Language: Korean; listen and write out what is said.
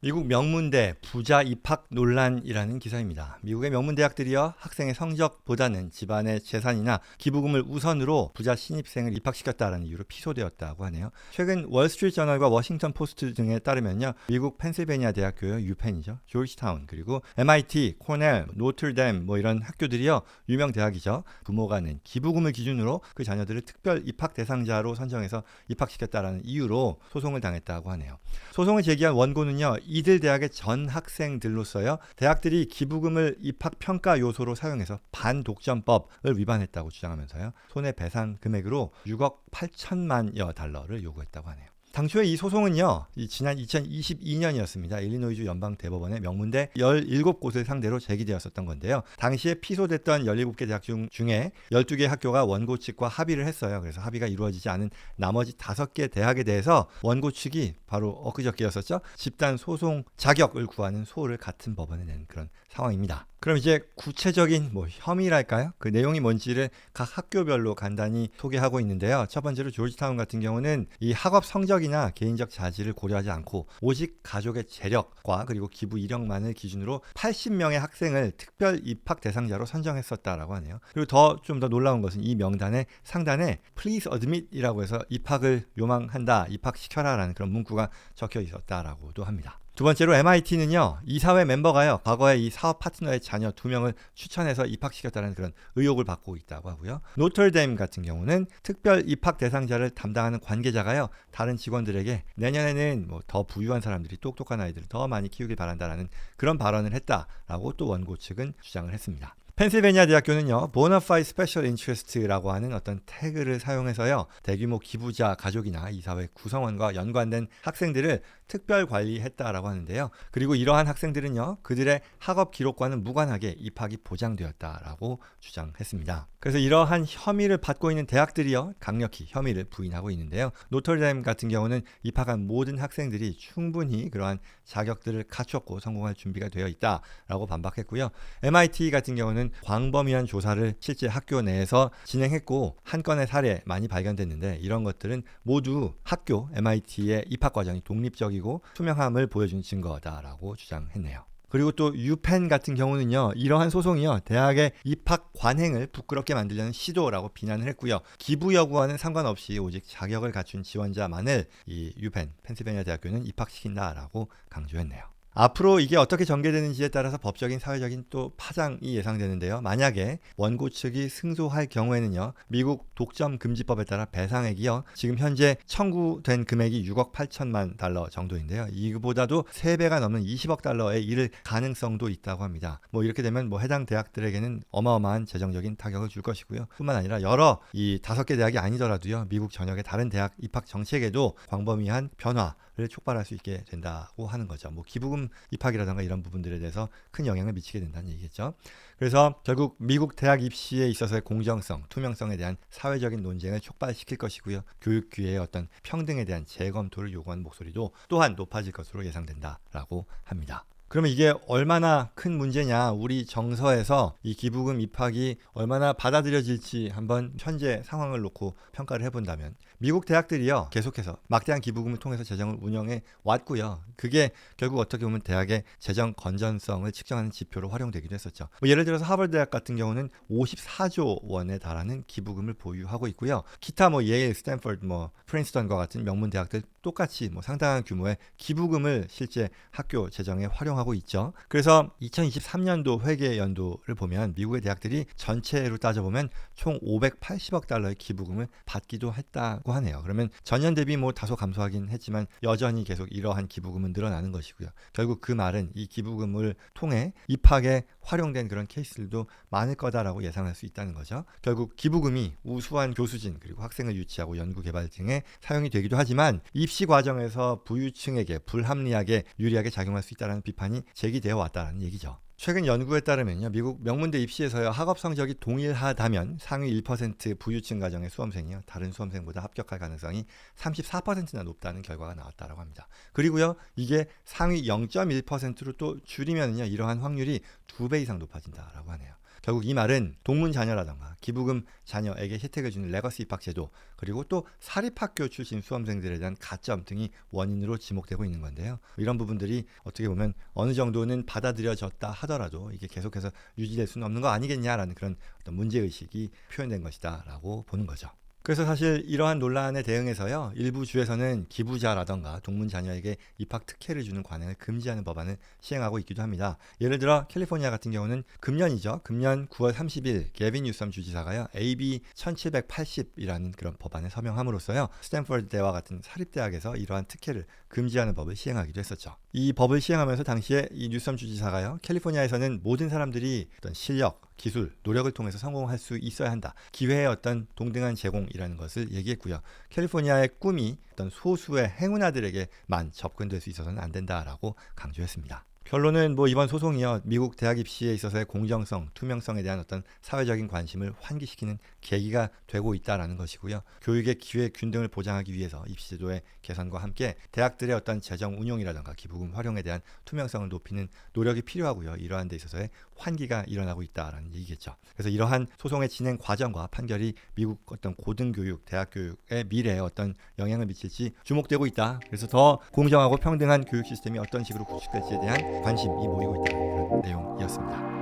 미국 명문대 부자 입학 논란이라는 기사입니다. 미국의 명문대학들이요, 학생의 성적보다는 집안의 재산이나 기부금을 우선으로 부자 신입생을 입학시켰다는 이유로 피소되었다고 하네요. 최근 월스트리트저널과 워싱턴 포스트 등에 따르면요, 미국 펜실베니아 대학교요, 유펜이죠, 조지타운, 그리고 MIT, 코넬, 노트르담 이런 학교들이요, 유명 대학이죠. 부모가 낸 기부금을 기준으로 그 자녀들을 특별 입학 대상자로 선정해서 입학시켰다라는 이유로 소송을 당했다고 하네요. 소송을 제기한 원고는요, 이들 대학의 전 학생들로서요, 대학들이 기부금을 입학 평가 요소로 사용해서 반독점법을 위반했다고 주장하면서요, 손해배상 금액으로 6억 8천만여 달러를 요구했다고 하네요. 당초에 이 소송은요, 지난 2022년이었습니다. 일리노이주 연방대법원의 명문대 17곳을 상대로 제기되었었던 건데요. 당시에 피소됐던 17개 대학 중에 12개 학교가 원고 측과 합의를 했어요. 그래서 합의가 이루어지지 않은 나머지 5개 대학에 대해서 원고 측이 바로 엊그저께였었죠, 집단 소송 자격을 구하는 소를 같은 법원에 낸 그런 상황입니다. 그럼 이제 구체적인 혐의랄까요? 그 내용이 뭔지를 각 학교별로 간단히 소개하고 있는데요. 첫 번째로 조지타운 같은 경우는 이 학업 성적이나 개인적 자질을 고려하지 않고 오직 가족의 재력과 그리고 기부 이력만을 기준으로 80명의 학생을 특별 입학 대상자로 선정했었다라고 하네요. 그리고 좀 더 놀라운 것은 이 명단의 상단에 Please Admit이라고 해서 입학을 요망한다, 입학시켜라라는 그런 문구가 적혀 있었다라고도 합니다. 두 번째로 MIT는요, 이사회 멤버가요, 과거에 이 사업 파트너의 자녀 2명을 추천해서 입학시켰다는 그런 의혹을 받고 있다고 하고요. 노트르담 같은 경우는 특별 입학 대상자를 담당하는 관계자가요, 다른 직원들에게 내년에는 더 부유한 사람들이 똑똑한 아이들을 더 많이 키우길 바란다라는 그런 발언을 했다라고 또 원고 측은 주장을 했습니다. 펜실베니아 대학교는요, 보너파이드 스페셜 인트레스트라고 하는 어떤 태그를 사용해서요, 대규모 기부자 가족이나 이사회 구성원과 연관된 학생들을 특별 관리했다라고 하는데요. 그리고 이러한 학생들은요, 그들의 학업 기록과는 무관하게 입학이 보장되었다라고 주장했습니다. 그래서 이러한 혐의를 받고 있는 대학들이요, 강력히 혐의를 부인하고 있는데요. 노트르담 같은 경우는 입학한 모든 학생들이 충분히 그러한 자격들을 갖췄고 성공할 준비가 되어 있다라고 반박했고요. MIT 같은 경우는 광범위한 조사를 실제 학교 내에서 진행했고 한 건의 사례 많이 발견됐는데, 이런 것들은 모두 학교 MIT의 입학 과정이 독립적이고 투명함을 보여준 증거다라고 주장했네요. 그리고 또 유펜 같은 경우는요, 이러한 소송이요, 대학의 입학 관행을 부끄럽게 만들려는 시도라고 비난을 했고요. 기부 여부와는 상관없이 오직 자격을 갖춘 지원자만을 이 유펜, 펜실베니아 대학교는 입학시킨다라고 강조했네요. 앞으로 이게 어떻게 전개되는지에 따라서 법적인 사회적인 또 파장이 예상되는데요. 만약에 원고 측이 승소할 경우에는요, 미국 독점 금지법에 따라 배상액이요, 지금 현재 청구된 금액이 6억 8천만 달러 정도인데요. 이보다도 3배가 넘는 20억 달러에 이를 가능성도 있다고 합니다. 이렇게 되면 해당 대학들에게는 어마어마한 재정적인 타격을 줄 것이고요. 뿐만 아니라 여러 이 5개 대학이 아니더라도요, 미국 전역의 다른 대학 입학 정책에도 광범위한 변화를 촉발할 수 있게 된다고 하는 거죠. 기부금 입학이라든가 이런 부분들에 대해서 큰 영향을 미치게 된다는 얘기겠죠. 그래서 결국 미국 대학 입시에 있어서의 공정성, 투명성에 대한 사회적인 논쟁을 촉발시킬 것이고요. 교육 기회의 어떤 평등에 대한 재검토를 요구하는 목소리도 또한 높아질 것으로 예상된다라고 합니다. 그러면 이게 얼마나 큰 문제냐, 우리 정서에서 이 기부금 입학이 얼마나 받아들여질지 한번 현재 상황을 놓고 평가를 해본다면, 미국 대학들이요, 계속해서 막대한 기부금을 통해서 재정을 운영해 왔고요. 그게 결국 어떻게 보면 대학의 재정 건전성을 측정하는 지표로 활용되기도 했었죠. 예를 들어서 하버드 대학 같은 경우는 54조 원에 달하는 기부금을 보유하고 있고요. 기타 예일, 스탠퍼드, 프린스턴과 같은 명문 대학들 똑같이 상당한 규모의 기부금을 실제 학교 재정에 활용하고 있죠. 그래서 2023년도 회계 연도를 보면 미국의 대학들이 전체로 따져보면 총 580억 달러의 기부금을 받기도 했다고 하네요. 그러면 전년 대비 다소 감소하긴 했지만 여전히 계속 이러한 기부금은 늘어나는 것이고요. 결국 그 말은 이 기부금을 통해 입학에 활용된 그런 케이스들도 많을 거다라고 예상할 수 있다는 거죠. 결국 기부금이 우수한 교수진 그리고 학생을 유치하고 연구 개발 등에 사용이 되기도 하지만 입시 과정에서 부유층에게 불합리하게 유리하게 작용할 수 있다는 비판이 제기되어 왔다는 얘기죠. 최근 연구에 따르면요, 미국 명문대 입시에서요, 학업 성적이 동일하다면 상위 1% 부유층 가정의 수험생이요, 다른 수험생보다 합격할 가능성이 34%나 높다는 결과가 나왔다고 합니다. 그리고요, 이게 상위 0.1%로 또 줄이면요, 이러한 확률이 2배 이상 높아진다라고 하네요. 결국 이 말은 동문 자녀라던가 기부금 자녀에게 혜택을 주는 레거시 입학 제도, 그리고 또 사립학교 출신 수험생들에 대한 가점 등이 원인으로 지목되고 있는 건데요. 이런 부분들이 어떻게 보면 어느 정도는 받아들여졌다 하더라도 이게 계속해서 유지될 수는 없는 거 아니겠냐라는 그런 어떤 문제의식이 표현된 것이다 라고 보는 거죠. 그래서 사실 이러한 논란에 대응해서요, 일부 주에서는 기부자라던가 동문 자녀에게 입학 특혜를 주는 관행을 금지하는 법안을 시행하고 있기도 합니다. 예를 들어 캘리포니아 같은 경우는 금년이죠. 금년 9월 30일 게빈 뉴섬 주지사가요, AB 1780이라는 그런 법안을 서명함으로써요, 스탠퍼드 대와 같은 사립대학에서 이러한 특혜를 금지하는 법을 시행하기도 했었죠. 이 법을 시행하면서 당시에 이 뉴섬 주지사가요, 캘리포니아에서는 모든 사람들이 어떤 실력, 기술, 노력을 통해서 성공할 수 있어야 한다. 기회의 어떤 동등한 제공이라는 것을 얘기했고요. 캘리포니아의 꿈이 어떤 소수의 행운아들에게만 접근될 수 있어서는 안 된다라고 강조했습니다. 결론은 이번 소송이요, 미국 대학 입시에 있어서의 공정성, 투명성에 대한 어떤 사회적인 관심을 환기시키는 계기가 되고 있다라는 것이고요. 교육의 기회 균등을 보장하기 위해서 입시제도의 개선과 함께 대학들의 어떤 재정 운용이라든가 기부금 활용에 대한 투명성을 높이는 노력이 필요하고요. 이러한 데 있어서의 환기가 일어나고 있다라는 얘기겠죠. 그래서 이러한 소송의 진행 과정과 판결이 미국 어떤 고등교육, 대학교육의 미래에 어떤 영향을 미칠지 주목되고 있다. 그래서 더 공정하고 평등한 교육 시스템이 어떤 식으로 구축될지에 대한 관심이 모이고 있다는 그런 내용이었습니다.